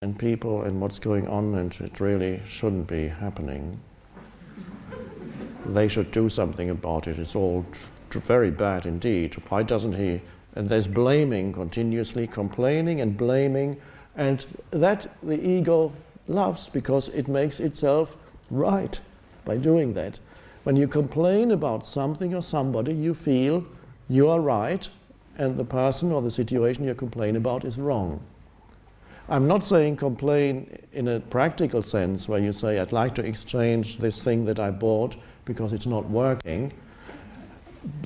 and people and what's going on, and it really shouldn't be happening. They should do something about it. It's all very bad indeed. Why doesn't he? And there's blaming continuously, complaining and blaming, and that the ego loves because it makes itself right by doing that. When you complain about something or somebody, you feel you are right and the person or the situation you complain about is wrong. I'm not saying complain in a practical sense where you say, I'd like to exchange this thing that I bought because it's not working.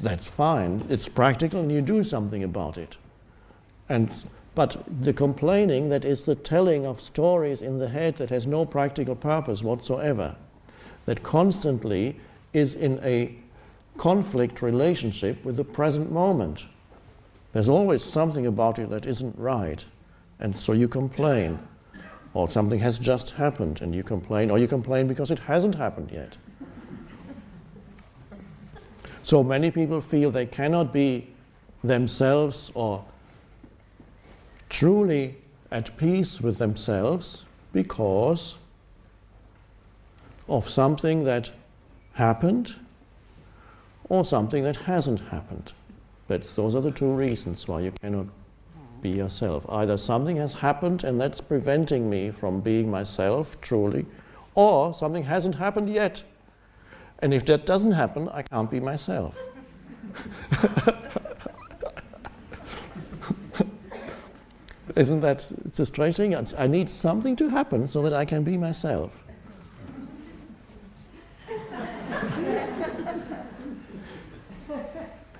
That's fine. It's practical and you do something about it. But the complaining, that is the telling of stories in the head that has no practical purpose whatsoever, that constantly is in a conflict relationship with the present moment. There's always something about it that isn't right. And so you complain, or something has just happened and you complain, or you complain because it hasn't happened yet. So many people feel they cannot be themselves or truly at peace with themselves because of something that happened or something that hasn't happened. Those are the two reasons why you cannot be yourself. Either something has happened and that's preventing me from being myself truly, or something hasn't happened yet. And if that doesn't happen, I can't be myself. Isn't that, it's a strange thing? I need something to happen so that I can be myself.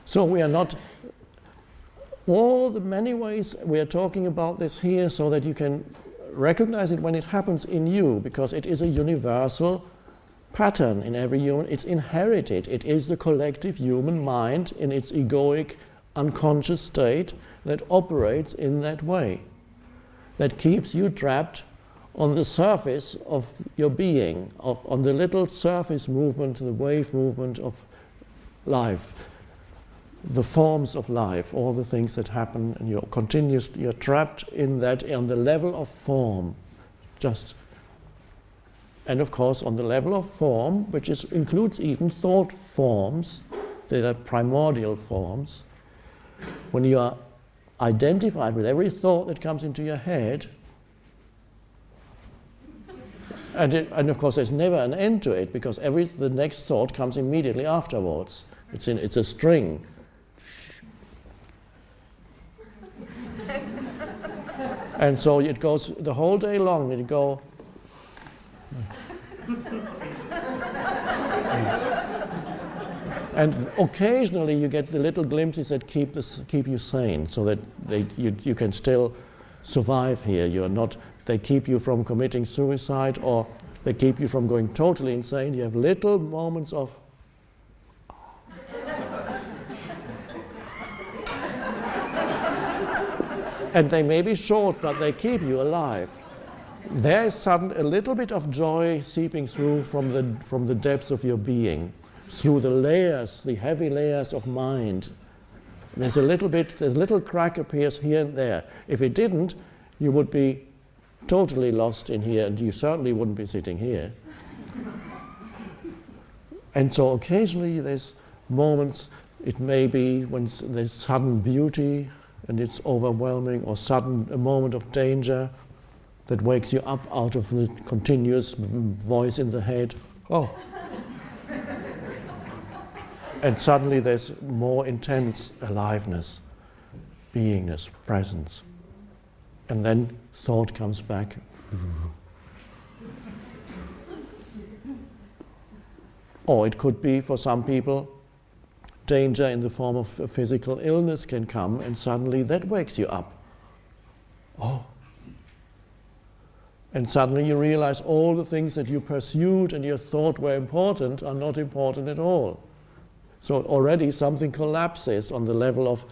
So we are not, all the many ways we are talking about this here so that you can recognize it when it happens in you, because it is a universal pattern in every human. It's inherited. It is the collective human mind in its egoic, unconscious state that operates in that way, that keeps you trapped on the surface of your being, on the little surface movement, the wave movement of life, the forms of life, all the things that happen, and you're trapped in that on the level of form, and of course on the level of form, which includes even thought forms, they are primordial forms. When you are identified with every thought that comes into your head, and of course there's never an end to it, because the next thought comes immediately afterwards. It's a string. And so it goes the whole day long. It go. And occasionally you get the little glimpses that keep you sane, so that you can still survive here. They keep you from committing suicide, or they keep you from going totally insane. You have little moments of. And they may be short, but they keep you alive. There is a little bit of joy seeping through from the depths of your being, through the layers, the heavy layers of mind. There's a little crack appears here and there. If it didn't, you would be totally lost in here, and you certainly wouldn't be sitting here. And so occasionally there's moments, it may be when there's sudden beauty, and it's overwhelming, or a moment of danger that wakes you up out of the continuous voice in the head. Oh. And suddenly there's more intense aliveness, beingness, presence. And then thought comes back. Or it could be, for some people, danger in the form of a physical illness can come, and suddenly that wakes you up. Oh. And suddenly you realize all the things that you pursued and you thought were important are not important at all. So already something collapses on the level of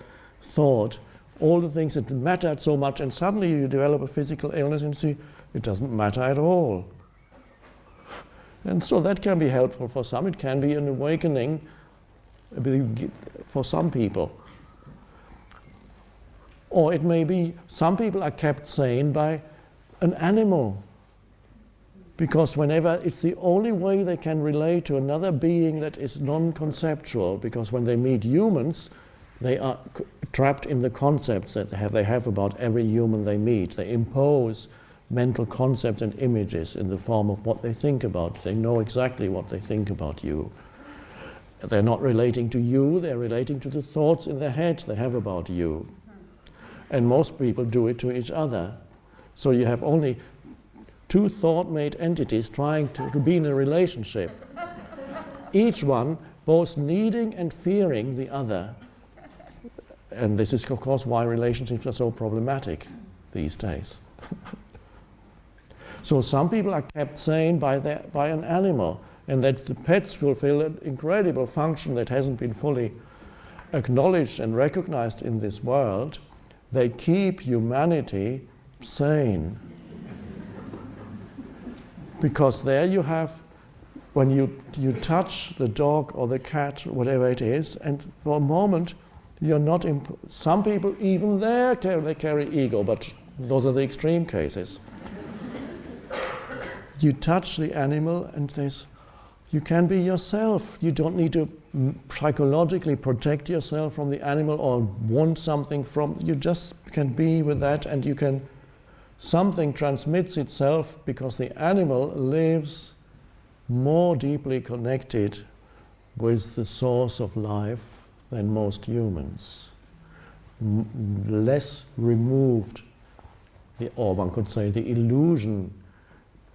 thought. All the things that mattered so much, and suddenly you develop a physical illness and see it doesn't matter at all. And so that can be helpful for some. It can be an awakening for some people. Or it may be some people are kept sane by an animal. Because whenever, it's the only way they can relate to another being that is non-conceptual, because when they meet humans, they are trapped in the concepts that they have about every human they meet. They impose mental concepts and images in the form of what they think about. They know exactly what they think about you. They're not relating to you, they're relating to the thoughts in their head they have about you. And most people do it to each other. So you have only two thought-made entities trying to be in a relationship. Each one both needing and fearing the other. And this is, of course, why relationships are so problematic these days. So some people are kept sane by an animal, and that the pets fulfill an incredible function that hasn't been fully acknowledged and recognized in this world. They keep humanity sane. Because there you have, when you touch the dog or the cat, whatever it is, and for a moment you're not, some people even there they carry ego, but those are the extreme cases. You touch the animal and you can be yourself. You don't need to psychologically protect yourself from the animal or want something from, you just can be with that, and you can, something transmits itself because the animal lives more deeply connected with the source of life than most humans. Less removed, or one could say the illusion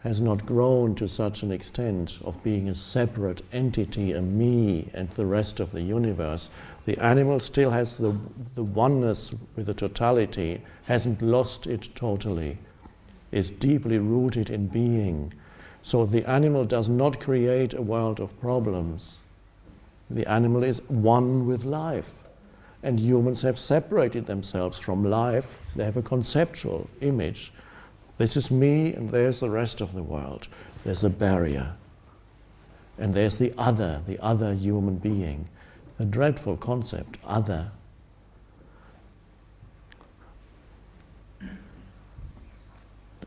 has not grown to such an extent of being a separate entity, a me, and the rest of the universe. The animal still has the oneness with the totality, hasn't lost it totally, is deeply rooted in being. So the animal does not create a world of problems. The animal is one with life. And humans have separated themselves from life. They have a conceptual image. This is me, and there's the rest of the world. There's a barrier. And there's the other human being. A dreadful concept, other.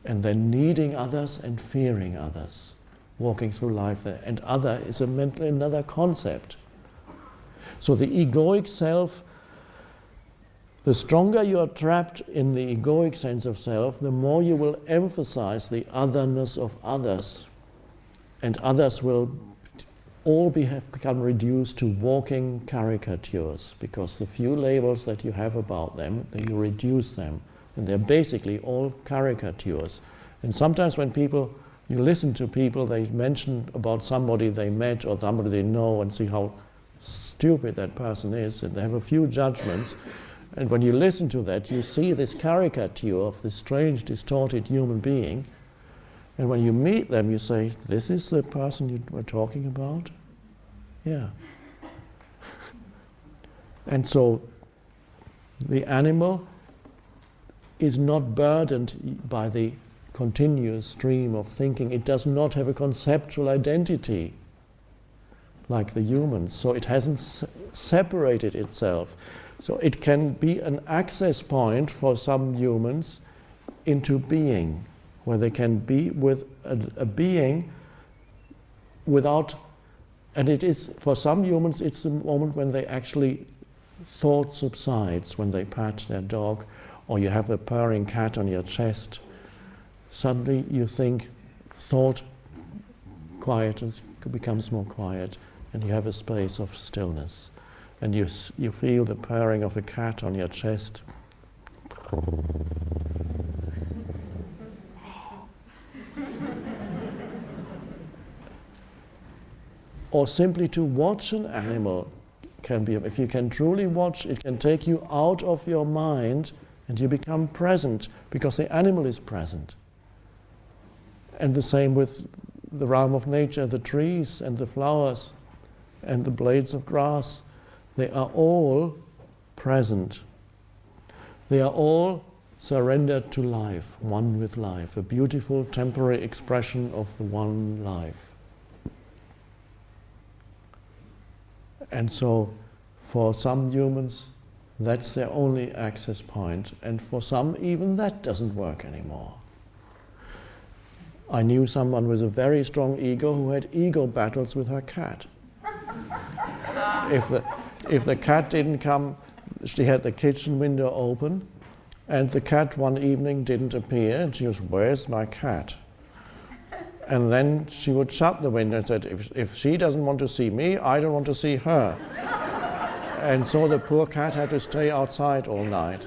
And then needing others and fearing others, walking through life there. And other is another concept. So the egoic self, the stronger you are trapped in the egoic sense of self, the more you will emphasize the otherness of others. And others will all have become reduced to walking caricatures, because the few labels that you have about them, then you reduce them. And they're basically all caricatures. And sometimes when you listen to people, they mention about somebody they met or somebody they know and see how stupid that person is, and they have a few judgments. And when you listen to that, you see this caricature of this strange, distorted human being. And when you meet them, you say, this is the person you were talking about? Yeah. And so the animal is not burdened by the continuous stream of thinking. It does not have a conceptual identity like the humans. So it hasn't separated itself. So it can be an access point for some humans into being, where they can be with a being without, and it is, for some humans, it's the moment when they actually, thought subsides, when they pat their dog, or you have a purring cat on your chest. Suddenly you think thought becomes more quiet, and you have a space of stillness. And you feel the purring of a cat on your chest. Or simply to watch an animal can be, if you can truly watch, it can take you out of your mind and you become present, because the animal is present. And the same with the realm of nature, the trees and the flowers and the blades of grass. They are all present. They are all surrendered to life, one with life, a beautiful temporary expression of the one life. And so for some humans, that's their only access point, and for some even that doesn't work anymore. I knew someone with a very strong ego who had ego battles with her cat. If the cat didn't come, she had the kitchen window open, and the cat one evening didn't appear, and she was, "Where's my cat?" And then she would shut the window and said, if she doesn't want to see me, I don't want to see her. And so the poor cat had to stay outside all night.